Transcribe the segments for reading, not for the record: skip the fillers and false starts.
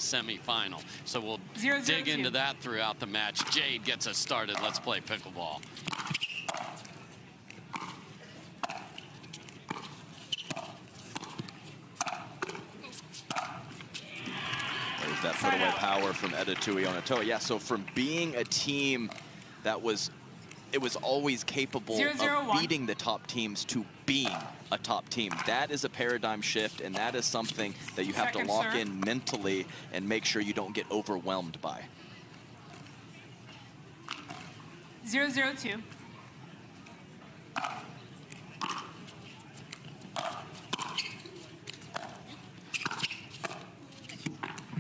semifinal. So we'll 0-0-2. dig into that throughout the match. Jade gets us started. Let's play pickleball. There's that put away power from Eda Tuionetoa. Yeah, so from being a team that it was always capable 0-0-1. of beating the top teams to being a top team. That is a paradigm shift, and that is something that you have to lock in mentally and make sure you don't get overwhelmed by. 0-0-2.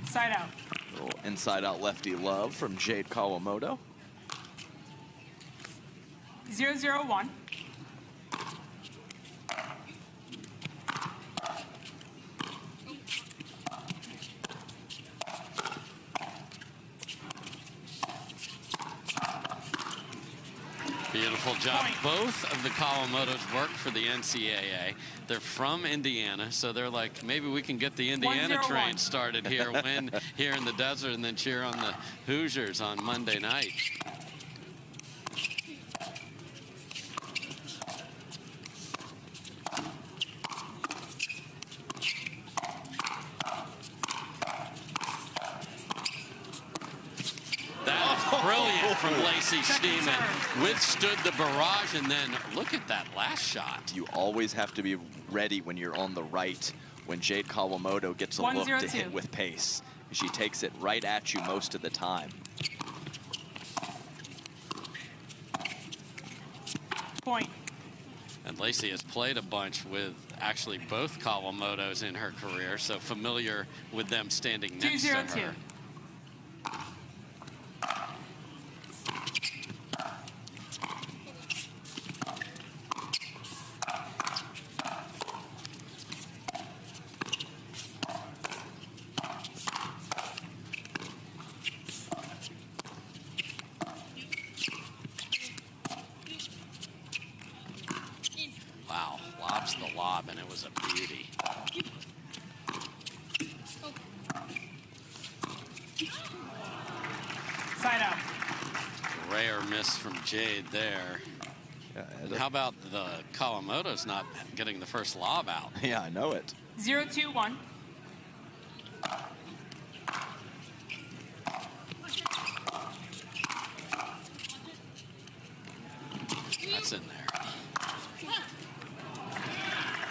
Side out. Little inside out lefty love from Jade Kawamoto. 0-0-1. Beautiful job. Both of the Kawamotos work for the NCAA. They're from Indiana, so they're like, maybe we can get the Indiana train started here, win here in the desert, and then cheer on the Hoosiers on Monday night. Brilliant from Lacy. Schneemann withstood the barrage, and then look at that last shot. You always have to be ready when you're on the right, when Jade Kawamoto gets a look to hit with pace. She takes it right at you most of the time. Point. And Lacy has played a bunch with actually both Kawamotos in her career, so familiar with them standing next to her. Wow, lobs the lob, and it was a beauty. Side out. Rare miss from Jade there. Yeah, how about the Kawamotos not getting the first lob out? Yeah, I know it. 0-2-1. That's in there.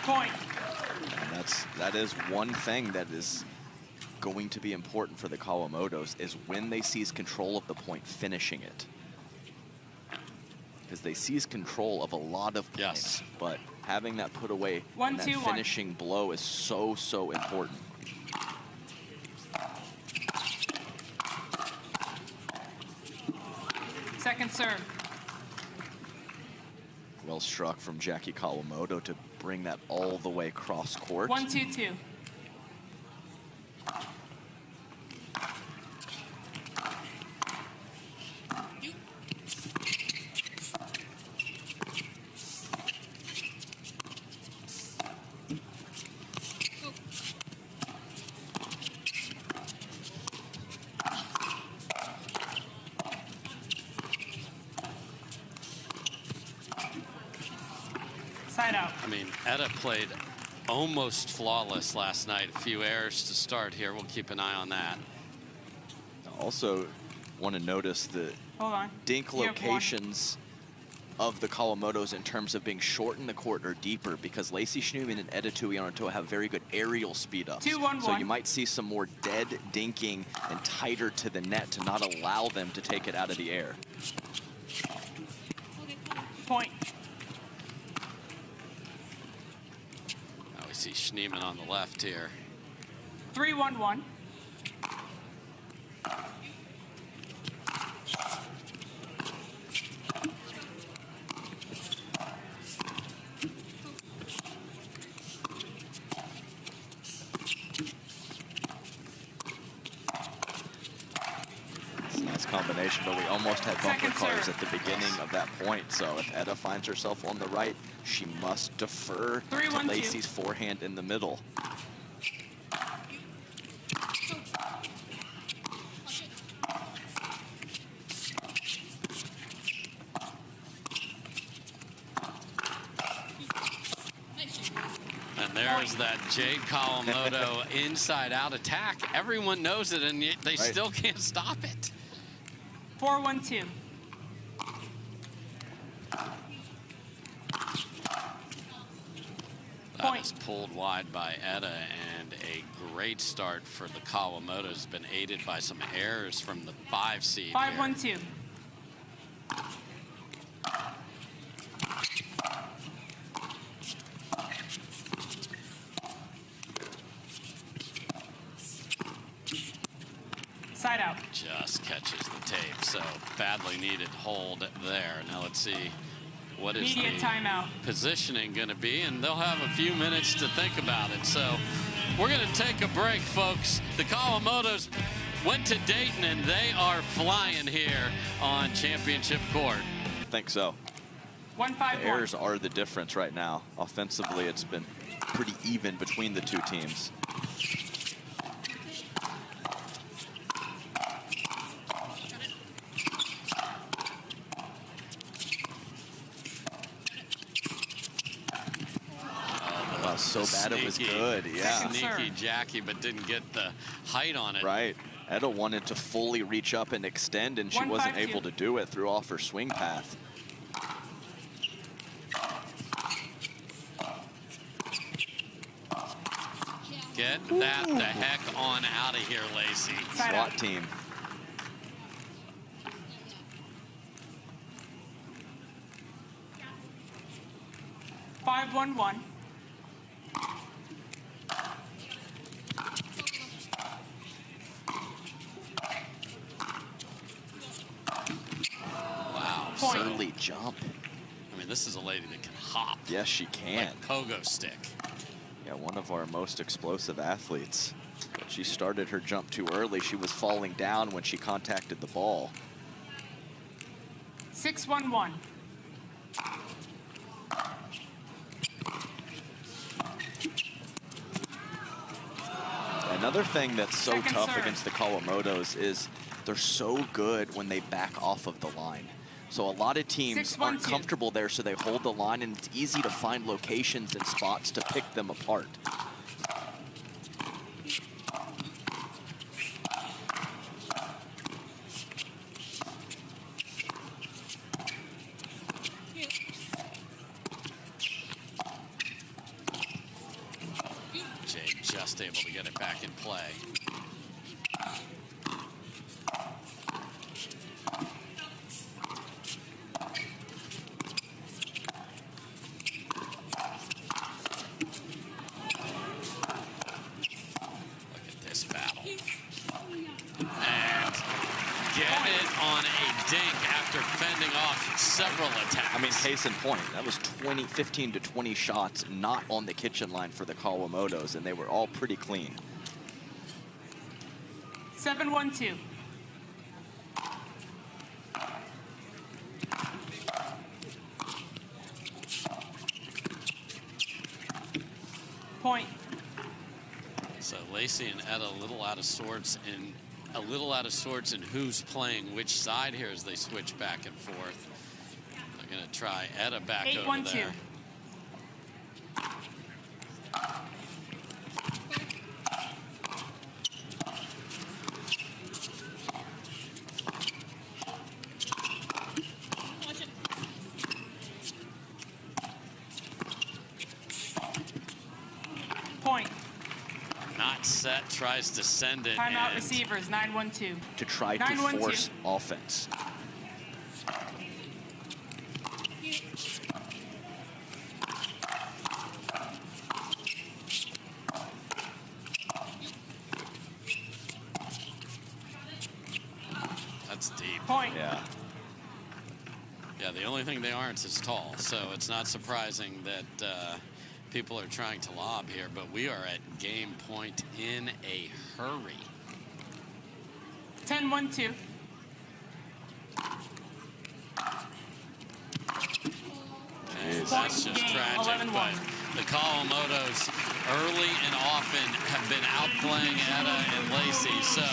Point. And that is one thing that is going to be important for the Kawamotos, is when they seize control of the point, finishing it. Because they seize control of a lot of points, but having that put away and that finishing blow is so, so important. Second serve. Well struck from Jackie Kawamoto to bring that all the way cross court. 1-2-2. Side out. I mean, Etta played almost flawless last night. A few errors to start here. We'll keep an eye on that. Also want to notice the dink locations of the Kawamotos in terms of being short in the court or deeper, because Lacy Schneemann and Eda Tuionetoa have very good aerial speed ups. 2-1-1. So you might see some more dead dinking and tighter to the net to not allow them to take it out of the air. Point. Now we see Schneemann on the left here. 3-1-1. Combination, but we almost had bumper cars at the beginning of that point. So if Etta finds herself on the right, she must defer to Lacy's forehand in the middle. there's that Jade Kawamoto inside-out attack. Everyone knows it, and they still can't stop it. 4-1-2. That is pulled wide by Etta, and a great start for the Kawamotos. Been aided by some errors from the 5 seed. 5-1-2. Side out. Just catches the tape, so badly needed hold there. Now let's see what is Media the timeout. positioning going to be, and they'll have a few minutes to think about it. So we're going to take a break, folks. The Kawamotos went to Dayton, and they are flying here on championship court. I think so. 1-5-1. The errors are the difference right now. Offensively, it's been pretty even between the two teams. So bad it was good, yeah. Sneaky Jackie, but didn't get the height on it. Right. Etta wanted to fully reach up and extend, and she wasn't able to do it, threw off her swing path. Get that the heck on out of here, Lacy. SWAT team. Five, 1-1. Early jump. I mean, this is a lady that can hop. Yes, she can. Like pogo stick. Yeah, one of our most explosive athletes. But she started her jump too early. She was falling down when she contacted the ball. 6-1-1. Another thing that's so tough against the Kawamotos is they're so good when they back off of the line. So a lot of teams aren't comfortable there, so they hold the line, and it's easy to find locations and spots to pick them apart. Jade just able to get it back in play. I mean, case in point, that was 15 to 20 shots not on the kitchen line for the Kawamotos, and they were all pretty clean. 7-1-2. Point. So Lacy and Etta a little out of sorts in who's playing which side here as they switch back and forth. They're going to try Etta back over there. 8-1-2. Point. Not set, tries to send it. Timeout receivers, 9-1-2. To try to force offense. That's deep. Point. Yeah. Yeah, the only thing they aren't is tall, so it's not surprising that people are trying to lob here, but we are at game point in a hurry. 10-1-2. That's just tragic, but the Kawamotos early and often have been outplaying Etta and Lacy, so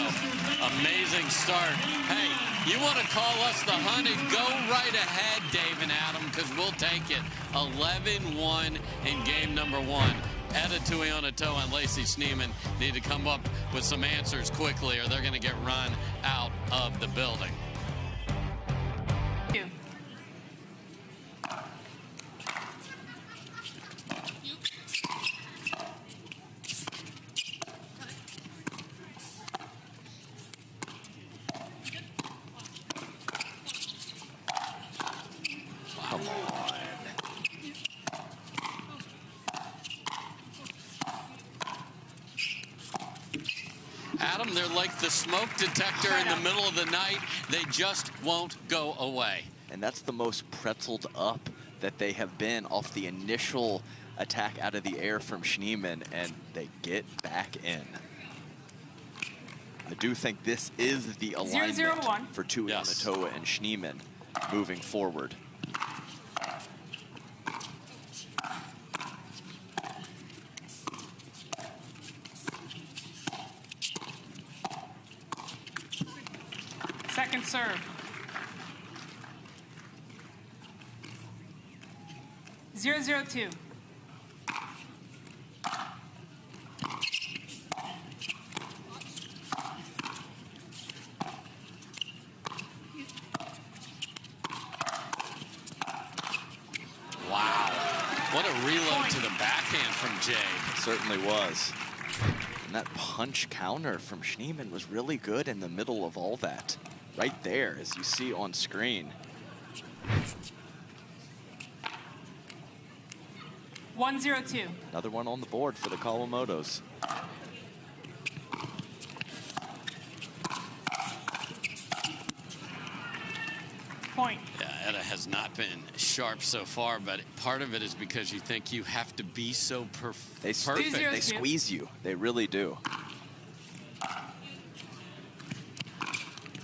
amazing start. Hey, you want to call us the Hunted? Go right ahead, Dave and Adam, because we'll take it. 11-1 in game number 1. Eda Tuionetoa and Lacy Schneemann need to come up with some answers quickly, or they're going to get run out of the building. Come on. Adam, they're like the smoke detector in the middle of the night. They just won't go away. And that's the most pretzeled up that they have been off the initial attack out of the air from Schneemann, and they get back in. I do think this is the alignment 0-0-1 for Tuionetoa and Schneemann moving forward. Second serve. 0-0-2. Wow. What a reload to the backhand from Jade. It certainly was. And that punch counter from Schneemann was really good in the middle of all that. Right there, as you see on screen. 1-0-2. Another one on the board for the Kawamotos. Point. Yeah, Etta has not been sharp so far, but part of it is because you think you have to be so perfect. They squeeze you. They really do.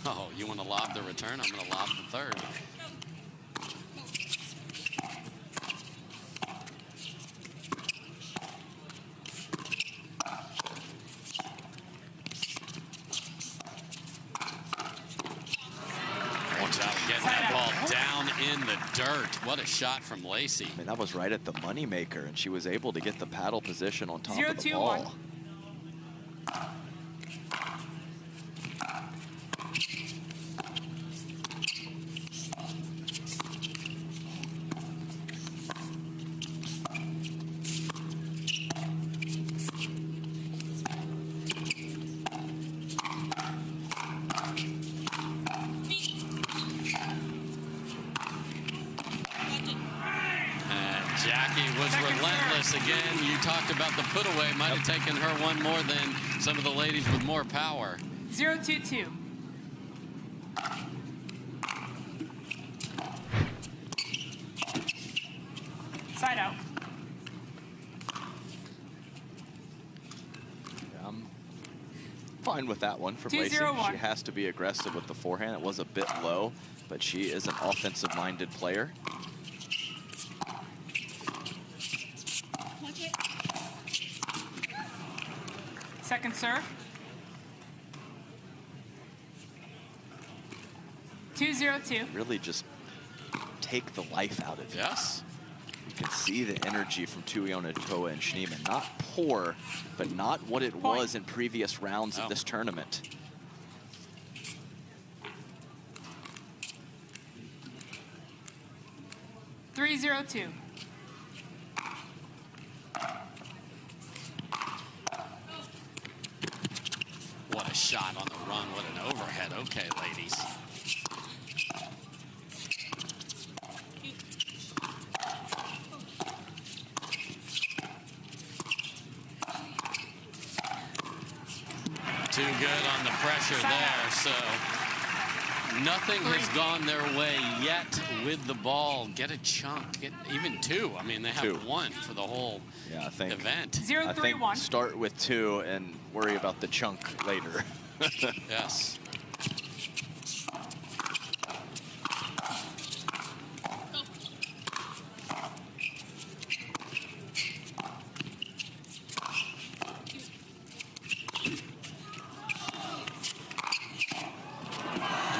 Oh, you want to lob the return? I'm going to lob the third. Watch out, getting that ball down in the dirt. What a shot from Lacy. I mean, that was right at the moneymaker, and she was able to get the paddle position on top of the 0-2-1. ball. Jackie was relentless again. You talked about the put away. Might have taken her one more than some of the ladies with more power. 0-2-2. Side out. I'm fine with that one from Lacy. 2-0-1. She has to be aggressive with the forehand. It was a bit low, but she is an offensive-minded player. Second serve. 2-0-2. Really just take the life out of you. Yes. You can see the energy from Tuionetoa and Schneemann. Not poor, but not what it was in previous rounds of this tournament. Three 0-2. What a shot on the run. What an overhead. Okay, ladies. Too good on the pressure there, so nothing has gone their way yet with the ball. Get a chunk, get even two. I mean, they have one for the whole event. 0-3-1. Start with two and worry about the chunk later. Yes.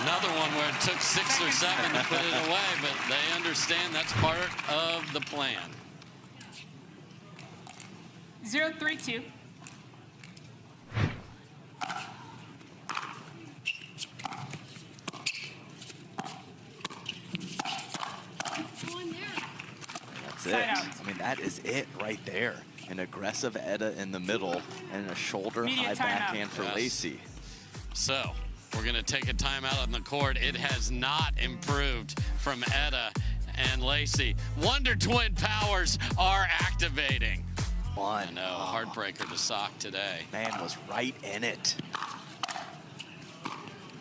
Another one where it took 6 or 7 to put it away, but they understand that's part of the plan. 0-3-2. That's it. I mean, that is it right there. An aggressive Etta in the middle and a shoulder high backhand for Lacy. So we're going to take a timeout on the court. It has not improved from Etta and Lacy. Wonder Twin powers are activating. I know, heartbreaker to sock today. Man was right in it.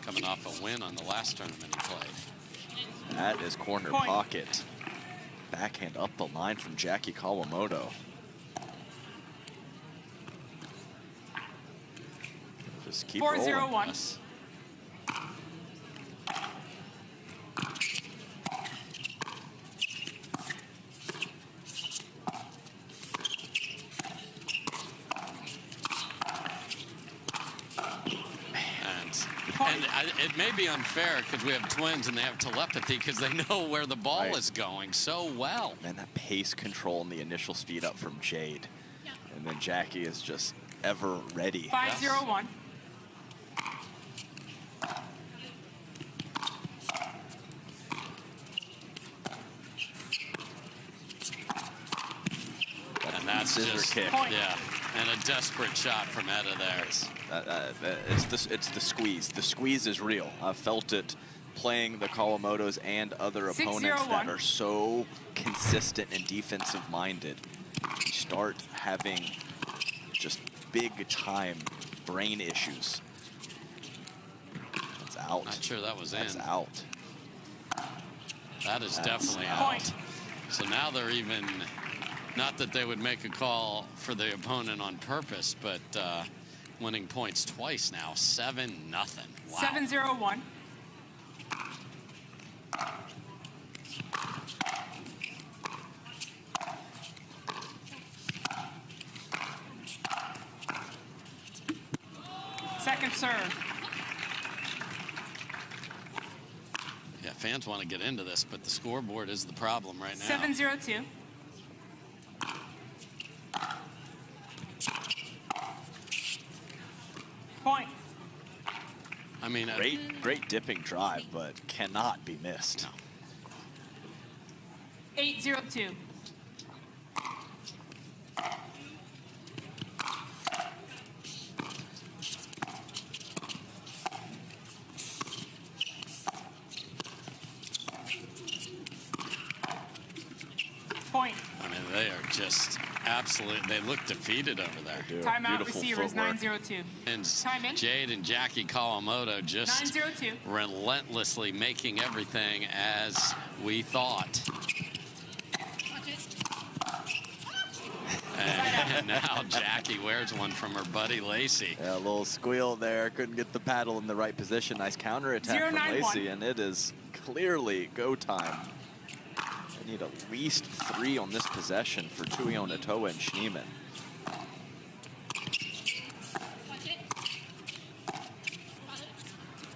Coming off a win on the last tournament he played. That is corner pocket. Backhand up the line from Jackie Kawamoto. Just keep 4-0-1. Yes. And it may be unfair because we have twins and they have telepathy because they know where the ball is going so well. Man, that pace control and the initial speed up from Jade. And then Jackie is just ever ready. 5-0-1. And that's just kick. Yeah, and a desperate shot from Etta there. It's the squeeze. The squeeze is real. I've felt it playing the Kawamotos and other opponents that are so consistent and defensive-minded. You start having just big-time brain issues. That's out. Not sure that was That's in. out. That is definitely out. So now they're even, not that they would make a call for the opponent on purpose, but winning points twice now, 7-0. Wow. 7-0-1. Second serve. Yeah, fans want to get into this, but the scoreboard is the problem right now. 7-0-2. Point. I mean, great dipping drive, but cannot be missed. No. 8-0-2. Point. I mean, they are just absolute. They look defeated over there. Timeout receivers, 9-0-2. And Time in. Jade and Jackie Kawamoto just 9-0-2. relentlessly making everything as we thought. And now Jackie wears one from her buddy Lacy. Yeah, a little squeal there. Couldn't get the paddle in the right position. Nice counterattack from Lacy, and it is clearly go time. They need at least 3 on this possession for Tuionetoa and Schneemann.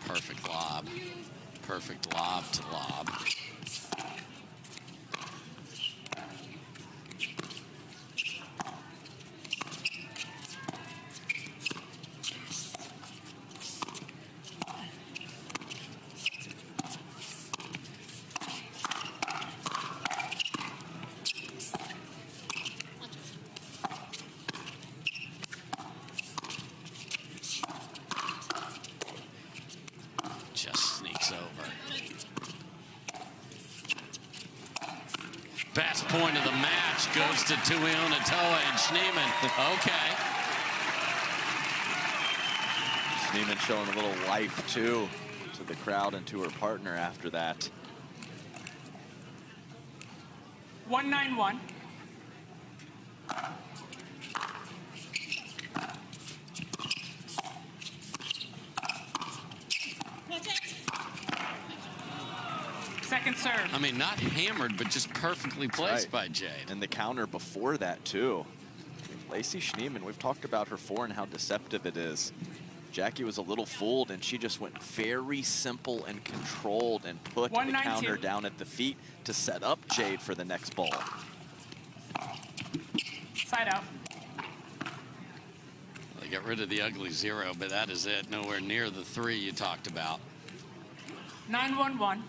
Perfect lob. Perfect lob to lob. Best point of the match goes to Tuionetoa and Schneemann. Okay. Schneemann showing a little life, too, to the crowd and to her partner after that. 1-9-1. Second serve. I mean, not hammered, but just perfectly placed by Jade. And the counter before that, too. Lacy Schneemann, we've talked about her forehand and how deceptive it is. Jackie was a little fooled, and she just went very simple and controlled and put the counter down at the feet to set up Jade for the next ball. Side out. They get rid of the ugly 0, but that is it. Nowhere near the 3 you talked about. 9-1-1.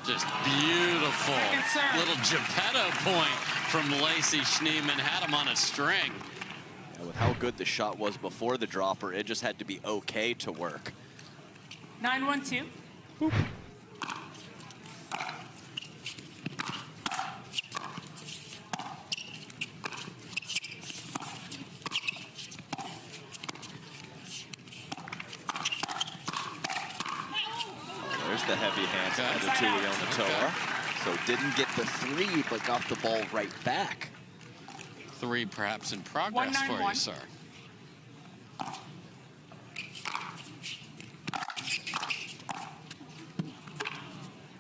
Just beautiful little Geppetto point from Lacy Schneemann. Had him on a string. Yeah, with how good the shot was before the dropper, it just had to be okay to work. 9-1-2. Boop. There's the heavy hands by the Tuionetoa. So didn't get the 3, but got the ball right back. 3 perhaps in progress for you, sir.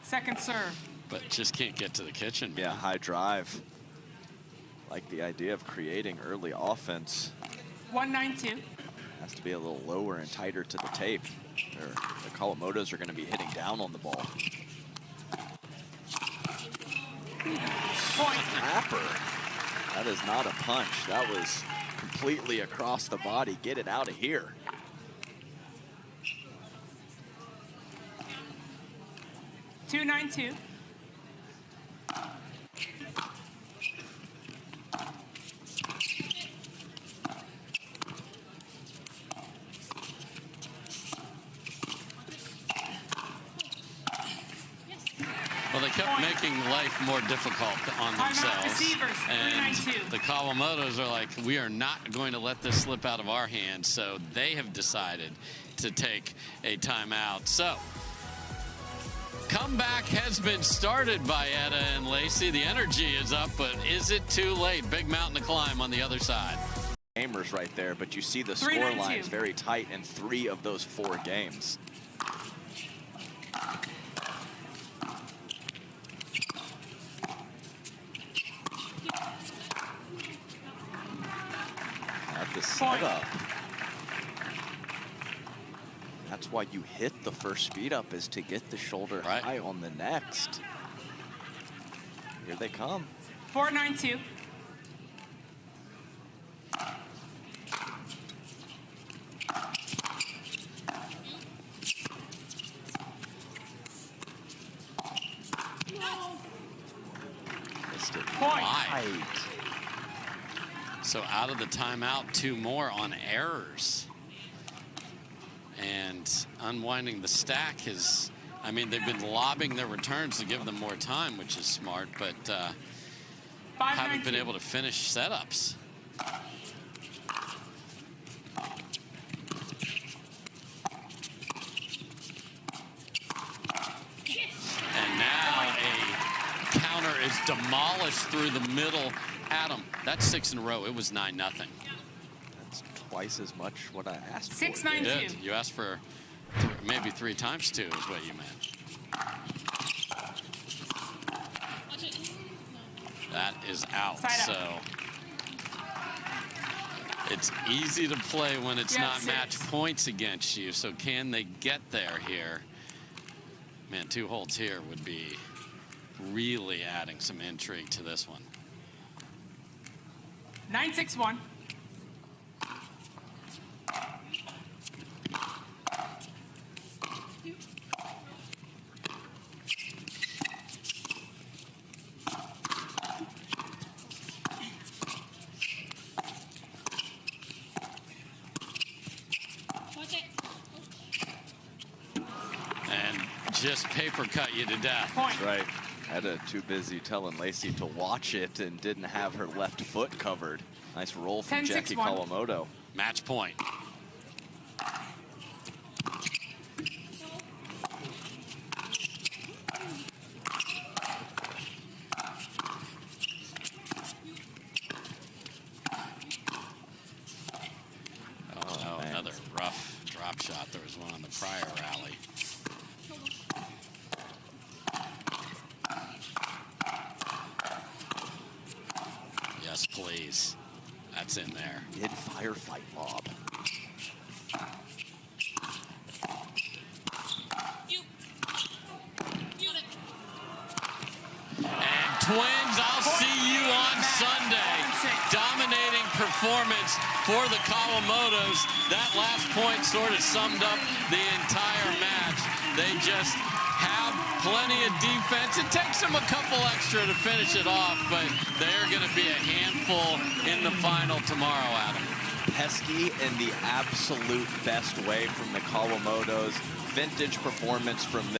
Second serve. But just can't get to the kitchen, man. Yeah, high drive. Like the idea of creating early offense. 1-9-2. Has to be a little lower and tighter to the tape. The Kawamotos are going to be hitting down on the ball. Point. Snapper. That is not a punch. That was completely across the body. Get it out of here. Two 9-2. Well, they kept making life more difficult on themselves. And the Kawamotos are like, we are not going to let this slip out of our hands. So they have decided to take a timeout. So comeback has been started by Eda and Lacy. The energy is up, but is it too late? Big mountain to climb on the other side. Gamers right there, but you see the score lines very tight in 3 of those 4 games. At the setup. That's why you hit the first speed up, is to get the shoulder high on the next. Here they come. 4-9-2. Missed it. Point. So out of the timeout, 2 more on errors. And unwinding the stack is, I mean, they've been lobbing their returns to give them more time, which is smart, but haven't been able to finish setups. And now a counter is demolished through the middle. Adam, that's 6 in a row. It was 9-0. That's twice as much what I asked for. 6-9-2. You asked for maybe 3 times 2 is what you meant. That is out. So it's easy to play when it's not match points against you. So can they get there here? Man, 2 holds here would be really adding some intrigue to this one. 9-6-1. And just paper cut you to death. That's right. Etta too busy telling Lacy to watch it and didn't have her left foot covered. Nice roll from Jackie Kawamoto. Match point. Oh, another rough drop shot. There was one on the prior rally. Yes, please. That's in there. Did firefight lob. Twins, I'll see you on Sunday. Dominating performance for the Kawamotos. That last point sort of summed up the entire match. They just have plenty of defense. It takes them a couple extra to finish it off, but they're going to be a handful in the final tomorrow, Adam. Pesky in the absolute best way from the Kawamotos. Vintage performance from them.